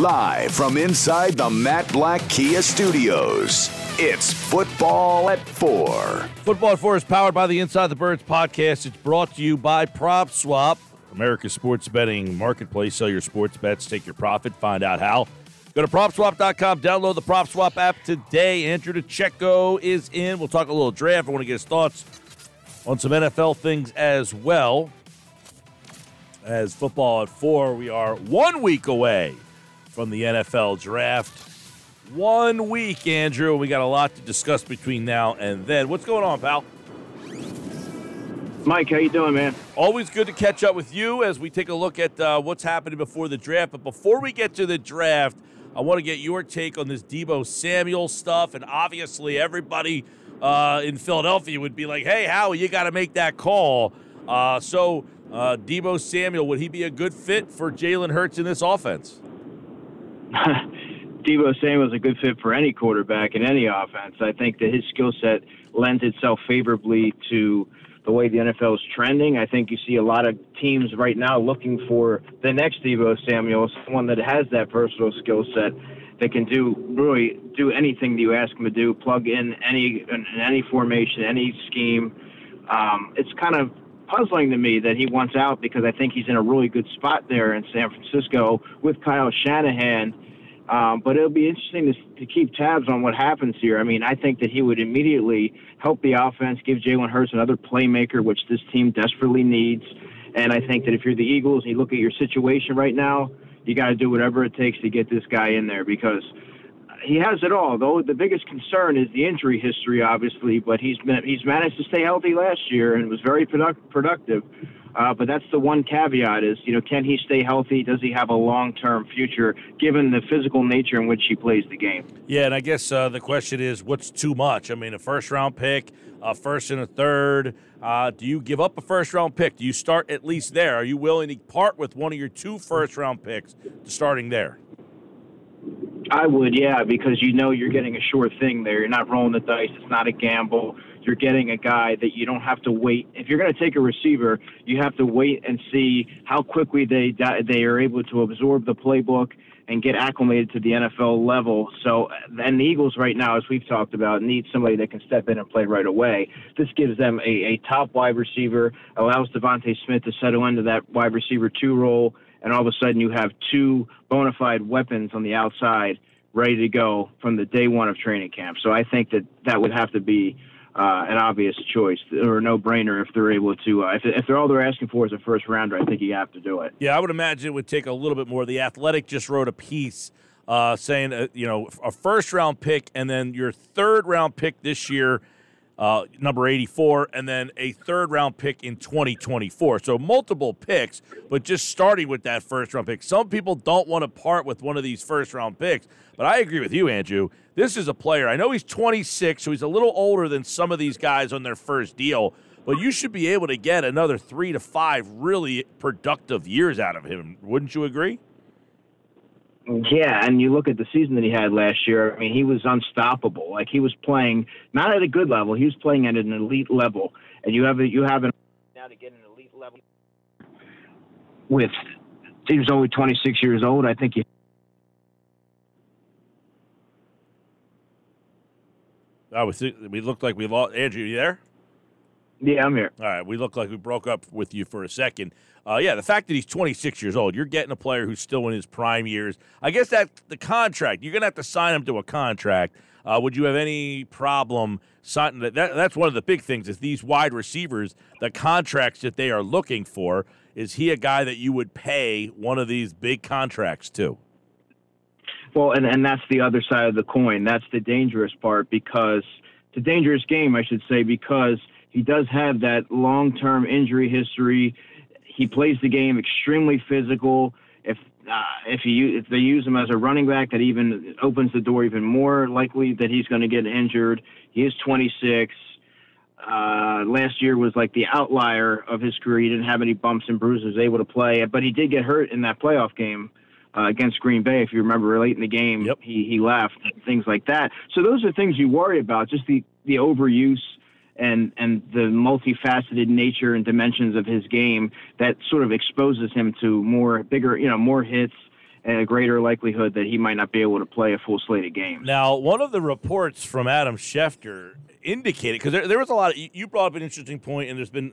Live from inside the Matt Black Kia Studios, it's Football at 4. Football at 4 is powered by the Inside the Birds podcast. It's brought to you by PropSwap, America's sports betting marketplace. Sell your sports bets, take your profit, find out how. Go to PropSwap.com, download the PropSwap app today. Andrew Dicecco is in. We'll talk a little draft. I want to get his thoughts on some NFL things as well. As Football at 4, we are 1 week away from the NFL draft. 1 week, Andrew. We got a lot to discuss between now and then. What's going on, pal? Mike, how you doing, man? Always good to catch up with you as we take a look at what's happening before the draft. But before we get to the draft, I want to get your take on this Deebo Samuel stuff. And obviously, everybody in Philadelphia would be like, hey, Howie, you got to make that call. So Deebo Samuel, would he be a good fit for Jalen Hurts in this offense? Deebo Samuel is a good fit for any quarterback in any offense. I think that his skill set lends itself favorably to the way the NFL is trending. I think you see a lot of teams right now looking for the next Deebo Samuel, someone that has that versatile skill set that can really do anything that you ask him to do, plug in any formation, any scheme. It's kind of puzzling to me that he wants out because I think he's in a really good spot there in San Francisco with Kyle Shanahan. But it'll be interesting to keep tabs on what happens here. I mean, I think that he would immediately help the offense, give Jalen Hurts another playmaker, which this team desperately needs. And I think that if you're the Eagles and you look at your situation right now, you got to do whatever it takes to get this guy in there because he has it all. Though the biggest concern is the injury history, obviously, but he's managed to stay healthy last year and was very productive. But that's the one caveat is, can he stay healthy? Does he have a long-term future given the physical nature in which he plays the game? Yeah, and I guess the question is, what's too much? I mean, a first-round pick, a first and a third. Do you give up a first-round pick? Do you start at least there? Are you willing to part with one of your 2 first-round picks to starting there? I would, yeah, because you're getting a sure thing there. You're not rolling the dice. It's not a gamble. You're getting a guy that you don't have to wait. If you're going to take a receiver, you have to wait and see how quickly they are able to absorb the playbook and get acclimated to the NFL level. So, and the Eagles right now, as we've talked about, need somebody that can step in and play right away. This gives them a top wide receiver, allows Devontae Smith to settle into that wide receiver 2 role, and all of a sudden you have 2 bona fide weapons on the outside ready to go from the day one of training camp. So I think that would have to be an obvious choice or a no-brainer if they're able to. If they're all they're asking for is a first rounder, I think you have to do it. Yeah, I would imagine it would take a little bit more. The Athletic just wrote a piece saying, a first-round pick and then your third-round pick this year, number 84, and then a third-round pick in 2024. So multiple picks, but just starting with that first-round pick. Some people don't want to part with one of these first-round picks, but I agree with you, Andrew. This is a player. I know he's 26, so he's a little older than some of these guys on their first deal, but you should be able to get another 3 to 5 really productive years out of him. Wouldn't you agree? Yeah, and you look at the season that he had last year, I mean, he was unstoppable. Like, he was playing not at a good level, he was playing at an elite level. And you have an now to get an elite level with he was only 26 years old. I think we looked like we lost. Andrew, you there? Yeah, I'm here. All right, we look like we broke up with you for a second. Yeah, the fact that he's 26 years old, you're getting a player who's still in his prime years. I guess that's the contract. You're going to have to sign him to a contract. Would you have any problem signing that? That's one of the big things is these wide receivers, the contracts that they are looking for. Is he a guy that you would pay one of these big contracts to? Well, and that's the other side of the coin. That's the dangerous part because it's a dangerous game, I should say, because he does have that long-term injury history. He plays the game extremely physical. If they use him as a running back, that even opens the door even more likely that he's going to get injured. He is 26. Last year was like the outlier of his career. He didn't have any bumps and bruises, able to play, but he did get hurt in that playoff game against Green Bay. If you remember, late in the game, yep. he left, things like that. So those are things you worry about, just the overuse and the multifaceted nature and dimensions of his game that sort of exposes him to more hits and a greater likelihood that he might not be able to play a full slate of games. Now, one of the reports from Adam Schefter indicated, because there was a lot of, you brought up an interesting point, and there's been,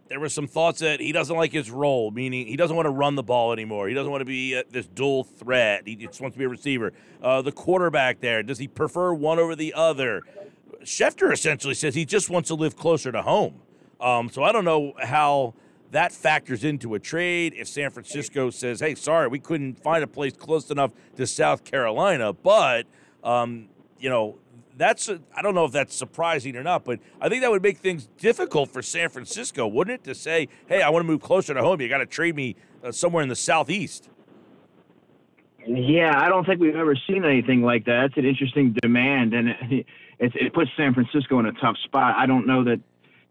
there were some thoughts that he doesn't like his role, meaning he doesn't want to run the ball anymore. He doesn't want to be this dual threat. He just wants to be a receiver. The quarterback there, does he prefer one over the other? Schefter essentially says he just wants to live closer to home. So I don't know how that factors into a trade if San Francisco says, hey, sorry, we couldn't find a place close enough to South Carolina. But, that's I don't know if that's surprising or not, but I think that would make things difficult for San Francisco, wouldn't it, to say, hey, I want to move closer to home. You got to trade me somewhere in the southeast. Yeah, I don't think we've ever seen anything like that. That's an interesting demand, and it puts San Francisco in a tough spot. I don't know that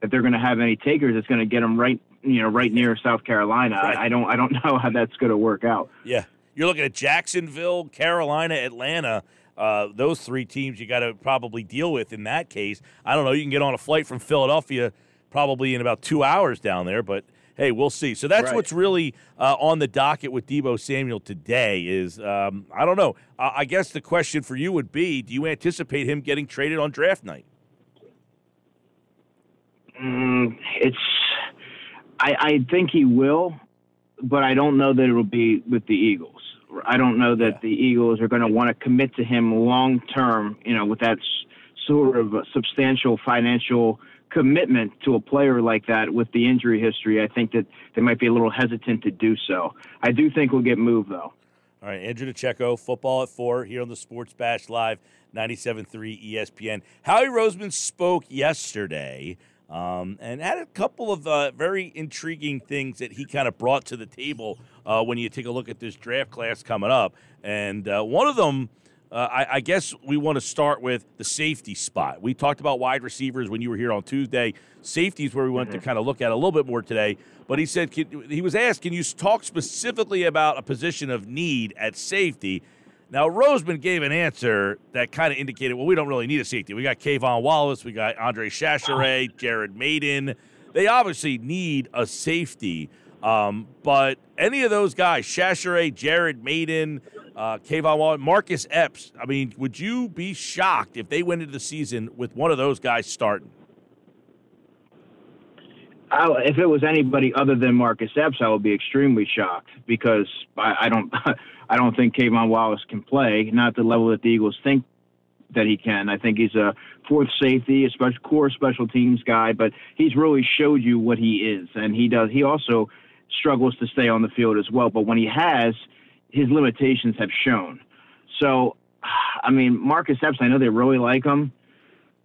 they're going to have any takers. It's going to get them right near South Carolina. Right. I don't know how that's going to work out. Yeah, you're looking at Jacksonville, Carolina, Atlanta. Those three teams you got to probably deal with in that case. I don't know. You can get on a flight from Philadelphia probably in about 2 hours down there, but hey, we'll see. So that's what's really on the docket with Deebo Samuel today is, I don't know. I guess the question for you would be, do you anticipate him getting traded on draft night? I think he will, but I don't know that it will be with the Eagles. I don't know that the Eagles are going to want to commit to him long term, with that sort of substantial financial commitment to a player like that with the injury history. I think that they might be a little hesitant to do so. I do think we'll get moved, though. All right, Andrew Dicecco, Football at 4 here on the Sports Bash Live, 97.3 ESPN. Howie Roseman spoke yesterday and had a couple of very intriguing things that he kind of brought to the table when you take a look at this draft class coming up. And one of them, I guess we want to start with the safety spot. We talked about wide receivers when you were here on Tuesday. Safety is where we want to kind of look at a little bit more today. But he said, he was asked, can you talk specifically about a position of need at safety? Now, Roseman gave an answer that kind of indicated, well, we don't really need a safety. We got Kayvon Wallace. We got Andre Chachere, Jared Maiden. They obviously need a safety. But any of those guys, Chachere, Jared Maiden, Kayvon Wallace, Marcus Epps, I mean, would you be shocked if they went into the season with one of those guys starting? If it was anybody other than Marcus Epps, I would be extremely shocked because I don't think Kayvon Wallace can play, not at the level that the Eagles think that he can. I think he's a fourth safety, a core special teams guy, but he's really showed you what he is, and he does. He also struggles to stay on the field as well, but when he has, his limitations have shown. So, I mean, Marcus Epps, I know they really like him,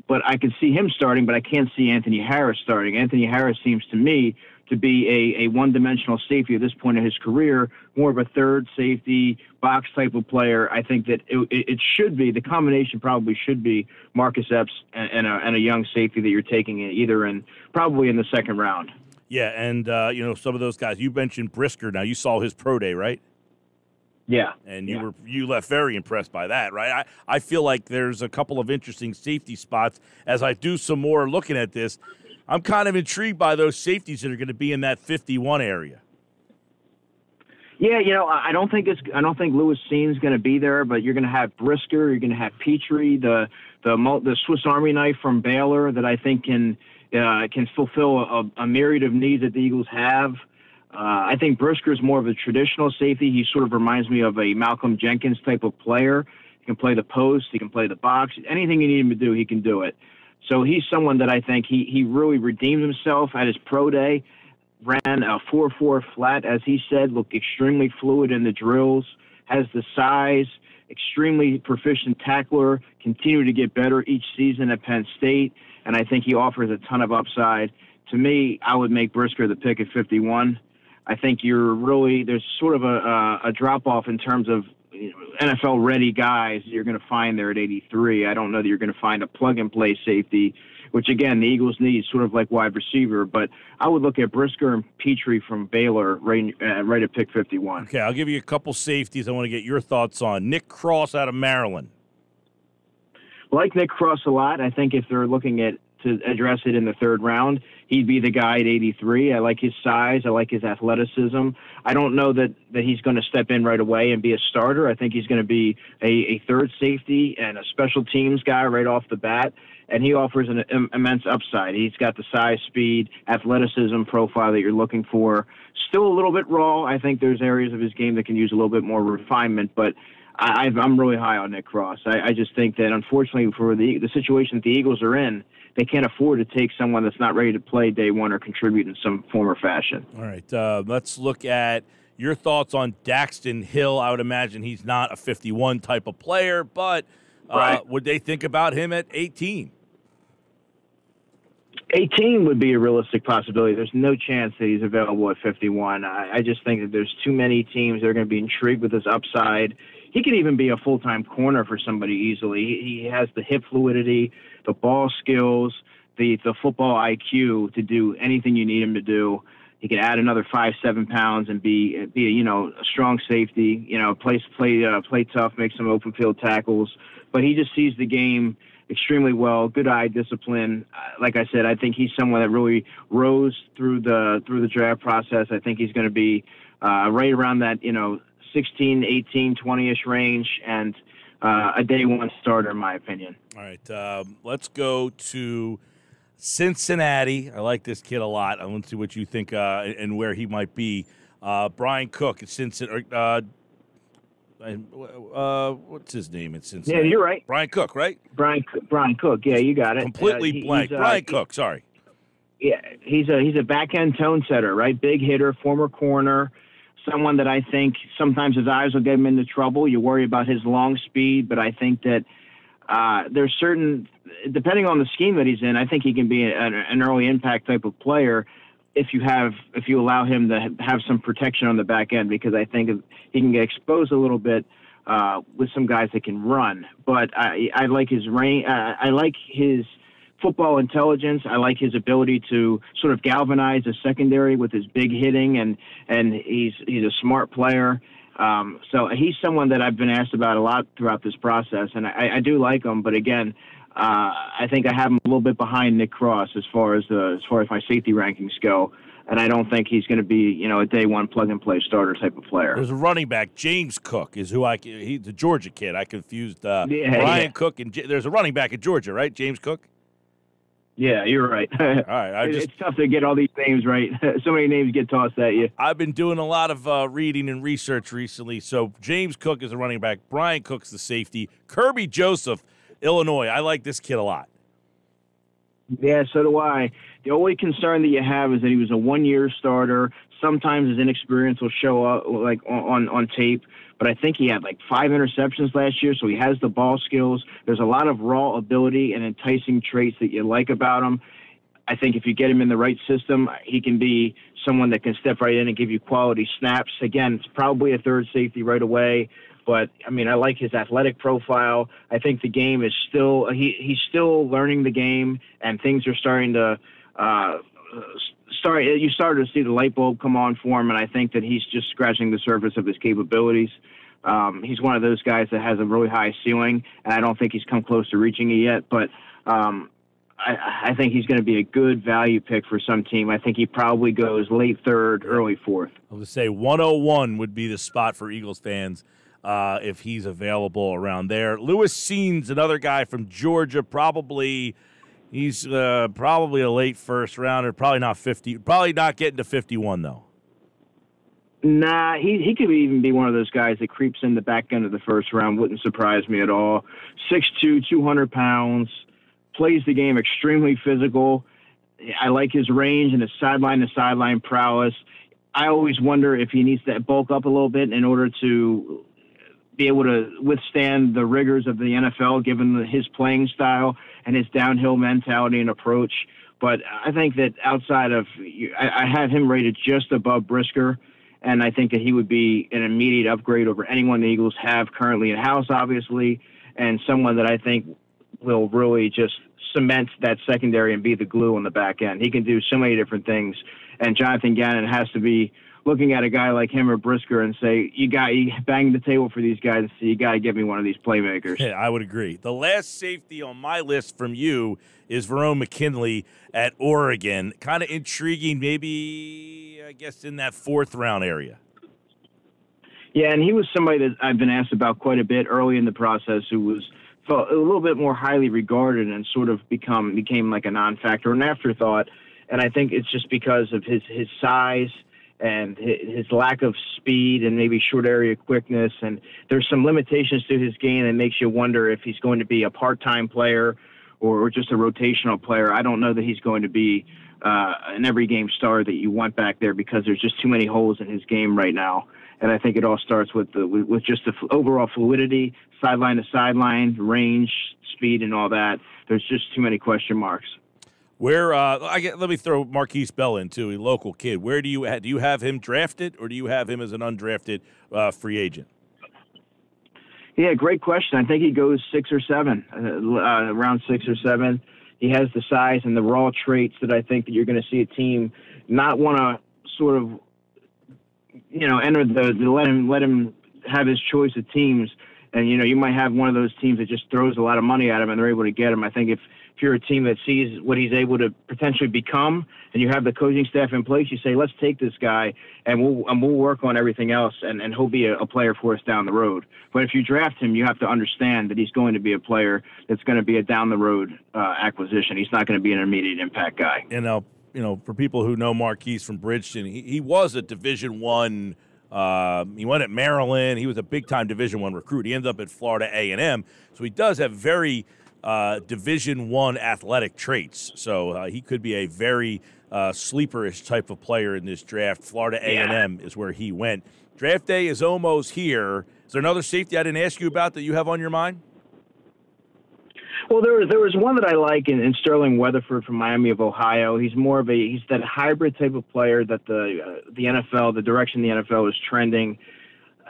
but I could see him starting, but I can't see Anthony Harris starting. Anthony Harris seems to me to be a one-dimensional safety at this point in his career, more of a third safety, box type of player. I think that it should be, the combination probably should be Marcus Epps and a young safety that you're taking probably in the second round. Yeah, and, some of those guys, you mentioned Brisker. Now, you saw his pro day, right? Yeah. And you left very impressed by that, right? I feel like there's a couple of interesting safety spots. As I do some more looking at this, I'm kind of intrigued by those safeties that are going to be in that 51 area. Yeah, I don't think Lewis Seen's going to be there, but you're going to have Brisker, you're going to have Petrie, the Swiss Army knife from Baylor that I think can fulfill a myriad of needs that the Eagles have. I think Brisker is more of a traditional safety. He sort of reminds me of a Malcolm Jenkins type of player. He can play the post. He can play the box. Anything you need him to do, he can do it. So he's someone that I think he really redeemed himself at his pro day, ran a 4.4 flat, as he said, looked extremely fluid in the drills, has the size, extremely proficient tackler, continued to get better each season at Penn State, and I think he offers a ton of upside. To me, I would make Brisker the pick at 51. I think there's sort of a drop-off in terms of NFL-ready guys you're going to find there at 83. I don't know that you're going to find a plug-and-play safety, which, again, the Eagles need sort of like wide receiver. But I would look at Brisker and Petrie from Baylor right at pick 51. Okay, I'll give you a couple safeties I want to get your thoughts on. Nick Cross out of Maryland. Like Nick Cross a lot. I think if they're looking to address it in the third round, he'd be the guy at 83. I like his size. I like his athleticism. I don't know that he's going to step in right away and be a starter. I think he's going to be a third safety and a special teams guy right off the bat. And he offers an immense upside. He's got the size, speed, athleticism profile that you're looking for. Still a little bit raw. I think there's areas of his game that can use a little bit more refinement, but I'm really high on Nick Cross. I just think that, unfortunately, for the situation that the Eagles are in, they can't afford to take someone that's not ready to play day one or contribute in some form or fashion. All right, let's look at your thoughts on Daxton Hill. I would imagine he's not a 51 type of player, but Right. Would they think about him at 18? 18 would be a realistic possibility. There's no chance that he's available at 51. I just think that there's too many teams that are going to be intrigued with his upside. He could even be a full-time corner for somebody easily. He has the hip fluidity, the ball skills, the football IQ to do anything you need him to do. He could add another 5-7 pounds and be a strong safety. Play tough, make some open field tackles. But he just sees the game extremely well. Good eye discipline. Like I said, I think he's someone that really rose through the draft process. I think he's going to be right around that 16, 18, 20-ish range, and a day one starter, in my opinion. All right, let's go to Cincinnati. I like this kid a lot. I want to see what you think and where he might be. Brian Cook at Cincinnati. What's his name at Cincinnati? Yeah, you're right. Brian Cook, right? Brian Cook. Yeah, you got it. Completely blank. Brian Cook. Sorry. Yeah, he's a back end tone setter, right? Big hitter, former corner. Someone that I think sometimes his eyes will get him into trouble. You worry about his long speed, but I think that there's certain, depending on the scheme that he's in, I think he can be an early impact type of player if you allow him to have some protection on the back end, because I think he can get exposed a little bit with some guys that can run. But I like his range. I like his football intelligence. I like his ability to sort of galvanize a secondary with his big hitting, and he's a smart player. So he's someone that I've been asked about a lot throughout this process, and I do like him. But again, I think I have him a little bit behind Nick Cross as far as my safety rankings go. And I don't think he's going to be, a day one plug and play starter type of player. There's a running back, James Cook, is who he's the Georgia kid. I confused Brian Cook and there's a running back at Georgia, right? James Cook. Yeah, you're right. All right, it's tough to get all these names right. So many names get tossed at you. I've been doing a lot of reading and research recently. So James Cook is a running back. Brian Cook's the safety. Kirby Joseph, Illinois. I like this kid a lot. Yeah, so do I. The only concern that you have is that he was a one-year starter. Sometimes his inexperience will show up like on tape, but I think he had like 5 interceptions last year, so he has the ball skills. There's a lot of raw ability and enticing traits that you like about him. I think if you get him in the right system, he can be someone that can step right in and give you quality snaps. Again, it's probably a third safety right away. But, I mean, I like his athletic profile. I think the game is still he's still learning the game, and things are starting to you started to see the light bulb come on for him, and I think that he's just scratching the surface of his capabilities. He's one of those guys that has a really high ceiling, and I don't think he's come close to reaching it yet. But I think he's going to be a good value pick for some team. I think he probably goes late third, early fourth. I was going to say 101 would be the spot for Eagles fans. If he's available around there. Lewis Scene's another guy from Georgia. He's probably a late first rounder. Probably not 50. Probably not getting to 51 though. Nah, he could even be one of those guys that creeps in the back end of the first round. Wouldn't surprise me at all. 6'2", 200 pounds. Plays the game extremely physical. I like his range and his sideline-to-sideline prowess. I always wonder if he needs to bulk up a little bit in order to be able to withstand the rigors of the NFL, given his playing style and his downhill mentality and approach. But I think that outside of, I have him rated just above Brisker, and I think that he would be an immediate upgrade over anyone the Eagles have currently in-house, obviously, and someone that I think will really just cement that secondary and be the glue on the back end. He can do so many different things, and Jonathan Gannon has to be looking at a guy like him or Brisker and say, you bang the table for these guys and say, you got to give me one of these playmakers. Yeah, I would agree. The last safety on my list from you is Verone McKinley at Oregon. Kind of intriguing, maybe, I guess, in that 4th round area. Yeah, and he was somebody that I've been asked about quite a bit early in the process, who felt a little bit more highly regarded and sort of became like a non-factor, an afterthought. And I think it's just because of his size and his lack of speed and maybe short area quickness. And there's some limitations to his game that makes you wonder if he's going to be a part-time player or just a rotational player. I don't know that he's going to be an every game star that you want back there, because there's just too many holes in his game right now. And I think it all starts with just the overall fluidity, sideline to sideline, range, speed, and all that. There's just too many question marks. Let me throw Marquise Bell in too, a local kid. Where do you have him drafted, or do you have him as an undrafted free agent? Yeah, great question. I think he goes 6 or 7, around 6 or 7. He has the size and the raw traits that I think that you're going to see a team not want to sort of, enter let him have his choice of teams. And, you might have one of those teams that just throws a lot of money at him and they're able to get him. I think if you're a team that sees what he's able to potentially become and you have the coaching staff in place, you say, let's take this guy and we'll work on everything else and he'll be a player for us down the road. But if you draft him, you have to understand that he's going to be a player that's going to be a down the road acquisition. He's not going to be an immediate impact guy. For people who know Marquise from Bridgeton, he was a Division I. He went at Maryland. He was a big-time Division I recruit. He ended up at Florida A&M. So he does have very Division I athletic traits. So he could be a very sleeperish type of player in this draft. Florida A&M is where he went. Draft day is almost here. Is there another safety I didn't ask you about that you have on your mind? Well, there was one that I like in Sterling Weatherford from Miami of Ohio. He's that hybrid type of player that the NFL, the direction the NFL is trending.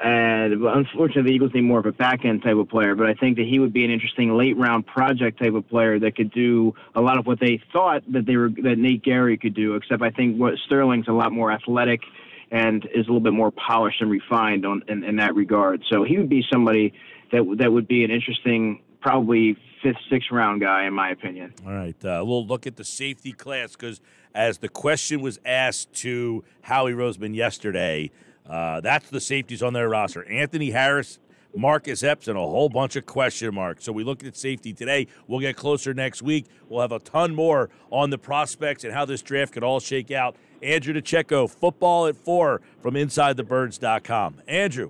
And unfortunately, the Eagles need more of a back-end type of player. But I think that he would be an interesting late-round project type of player that could do a lot of what they thought that Nate Gary could do. Except I think Sterling's a lot more athletic and is a little bit more polished and refined in that regard. So he would be somebody that would be an interesting, probably 5th, 6th round guy, in my opinion. All right. We'll look at the safety class because as the question was asked to Howie Roseman yesterday, that's the safeties on their roster. Anthony Harris, Marcus Epps, and a whole bunch of question marks. So we looked at safety today. We'll get closer next week. We'll have a ton more on the prospects and how this draft could all shake out. Andrew Dicecco, Football at 4 from InsideTheBirds.com. Andrew,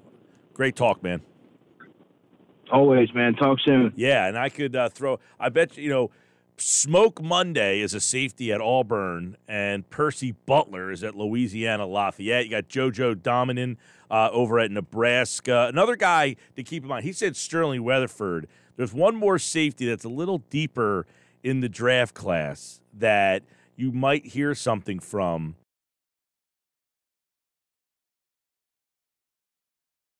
great talk, man. Always, man. Talk soon. Yeah, and I could I bet Smoke Monday is a safety at Auburn, and Percy Butler is at Louisiana Lafayette. You got JoJo Dominin over at Nebraska. Another guy to keep in mind, he said Sterling Weatherford. There's one more safety that's a little deeper in the draft class that you might hear something from